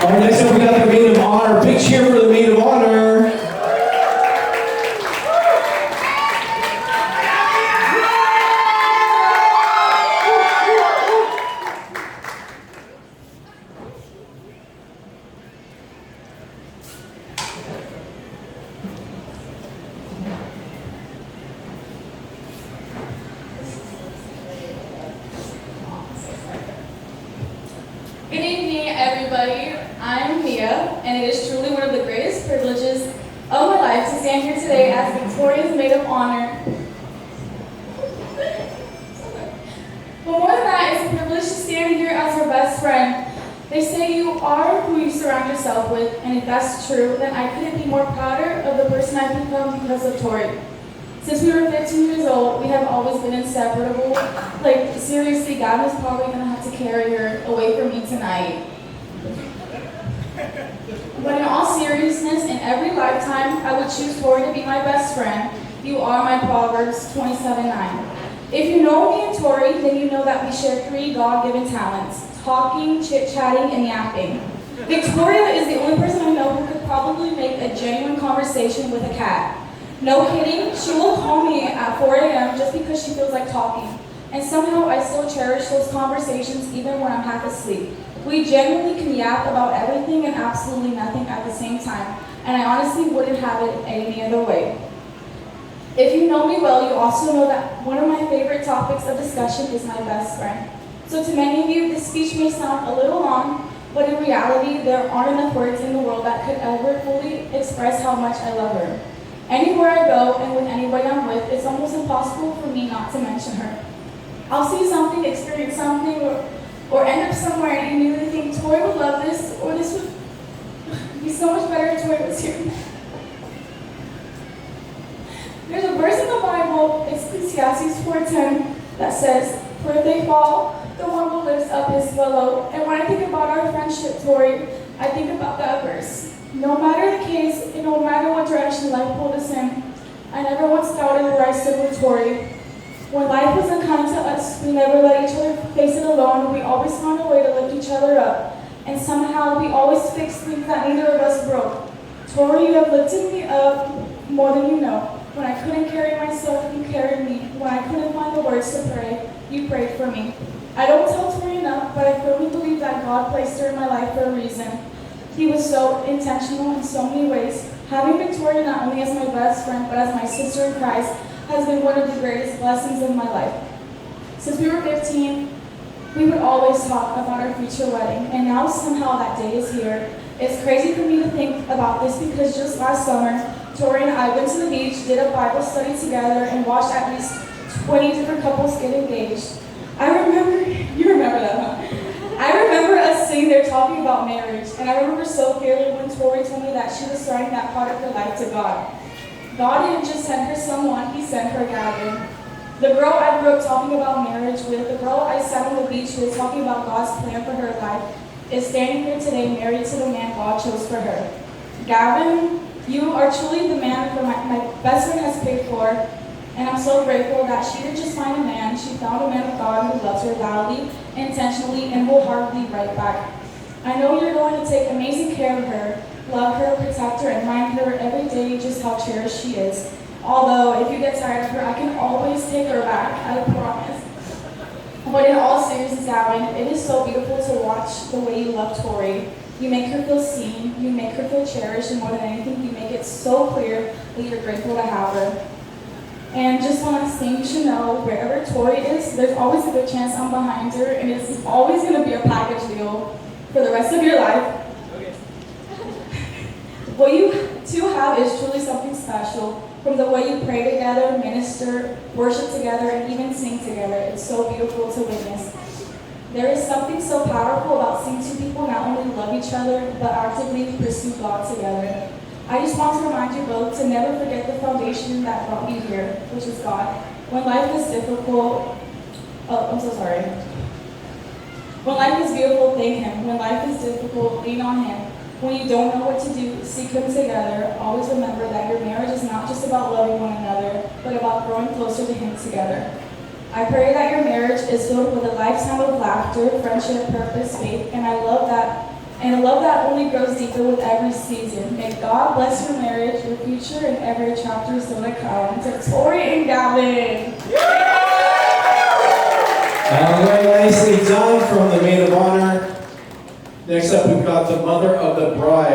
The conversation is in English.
All right, next up we got the maid of honor. Big cheer for the maid of honor. Good evening, everybody. I'm Mia, and it is truly one of the greatest privileges of my life to stand here today as Victoria's Maid of Honor. But more than that, it's a privilege to stand here as her best friend. They say you are who you surround yourself with, and if that's true, then I couldn't be more prouder of the person I've become because of Tori. Since we were 15 years old, we have always been inseparable. Like, seriously, God is probably going to have to carry her away from me tonight. But in all seriousness, in every lifetime, I would choose Tori to be my best friend. You are my Proverbs 27:9. If you know me and Tori, then you know that we share 3 God-given talents: talking, chit-chatting, and yapping. Victoria is the only person I know who could probably make a genuine conversation with a cat. No kidding, she will call me at 4 a.m. just because she feels like talking. And somehow I still cherish those conversations even when I'm half asleep. We genuinely can yap about everything and absolutely nothing at the same time. And I honestly wouldn't have it any other way. If you know me well, you also know that one of my favorite topics of discussion is my best friend. So to many of you, this speech may sound a little long, but in reality, there aren't enough words in the world that could ever fully express how much I love her. Anywhere I go and with anybody I'm with, it's almost impossible for me not to mention her. I'll see something, experience something, or end up somewhere and immediately think, Tori would love this, or this would be so much better if Tori was here. There's a verse in the Bible, Ecclesiastes 4:10, that says, "For if they fall, the one will lift up his pillow." And when I think about our friendship, Tori, I think about that verse. No matter the case, and no matter what direction life pulled us in, I never once doubted where I stood with Tori. When life was unkind to us, we never let each other face it alone. We always found a way to lift each other up. And somehow we always fixed things that neither of us broke. Tori, you have lifted me up more than you know. When I couldn't carry myself, you carried me. When I couldn't find the words to pray, you prayed for me. I don't tell Tori enough, but I firmly believe that God placed her in my life for a reason. He was so intentional in so many ways. Having Victoria not only as my best friend, but as my sister in Christ has been one of the greatest blessings of my life. Since we were 15, we would always talk about our future wedding, and now somehow that day is here. It's crazy for me to think about this because just last summer, Tori and I went to the beach, did a Bible study together, and watched at least 20 different couples get engaged. You remember that, huh? I remember us sitting there talking about marriage, and I remember so clearly when Tori told me that she was starting that part of her life to God. God didn't just send her someone, He sent her Gavin. The girl I grew up talking about marriage with, the girl I sat on the beach with talking about God's plan for her life, is standing here today married to the man God chose for her. Gavin, you are truly the man that my best friend has paid for, and I'm so grateful that she didn't just find a man, she found a man of God who loves her loudly, intentionally, and wholeheartedly right back. I know you're going to take amazing care of her, love her, protect her, and remind her every day just how cherished she is. Although, if you get tired of her, I can always take her back, I promise. But in all seriousness, Gavin, it is so beautiful to watch the way you love Tori. You make her feel seen, you make her feel cherished, and more than anything, you make it so clear that you're grateful to have her. And just one last thing, you should know, wherever Tori is, there's always a good chance I'm behind her, and it's always going to be a package deal for the rest of your life. Okay. What you two have is truly something special. From the way you pray together, minister, worship together, and even sing together, it's so beautiful to witness. There is something so powerful about seeing two people not only love each other, but actively pursue God together. I just want to remind you both to never forget the foundation that brought you here, which is God. When life is difficult, When life is beautiful, thank Him. When life is difficult, lean on Him. When you don't know what to do, seek Him together. Always remember that your marriage is not just about loving one another, but about growing closer to Him together. I pray that your marriage is filled with a lifetime of laughter, friendship, purpose, faith, and I love that and a love that only grows deeper with every season. May God bless your marriage, your future, and every chapter still to come. To Tori and Gavin. Very nicely done from the maid of honor. Next up, we've got the mother of the bride.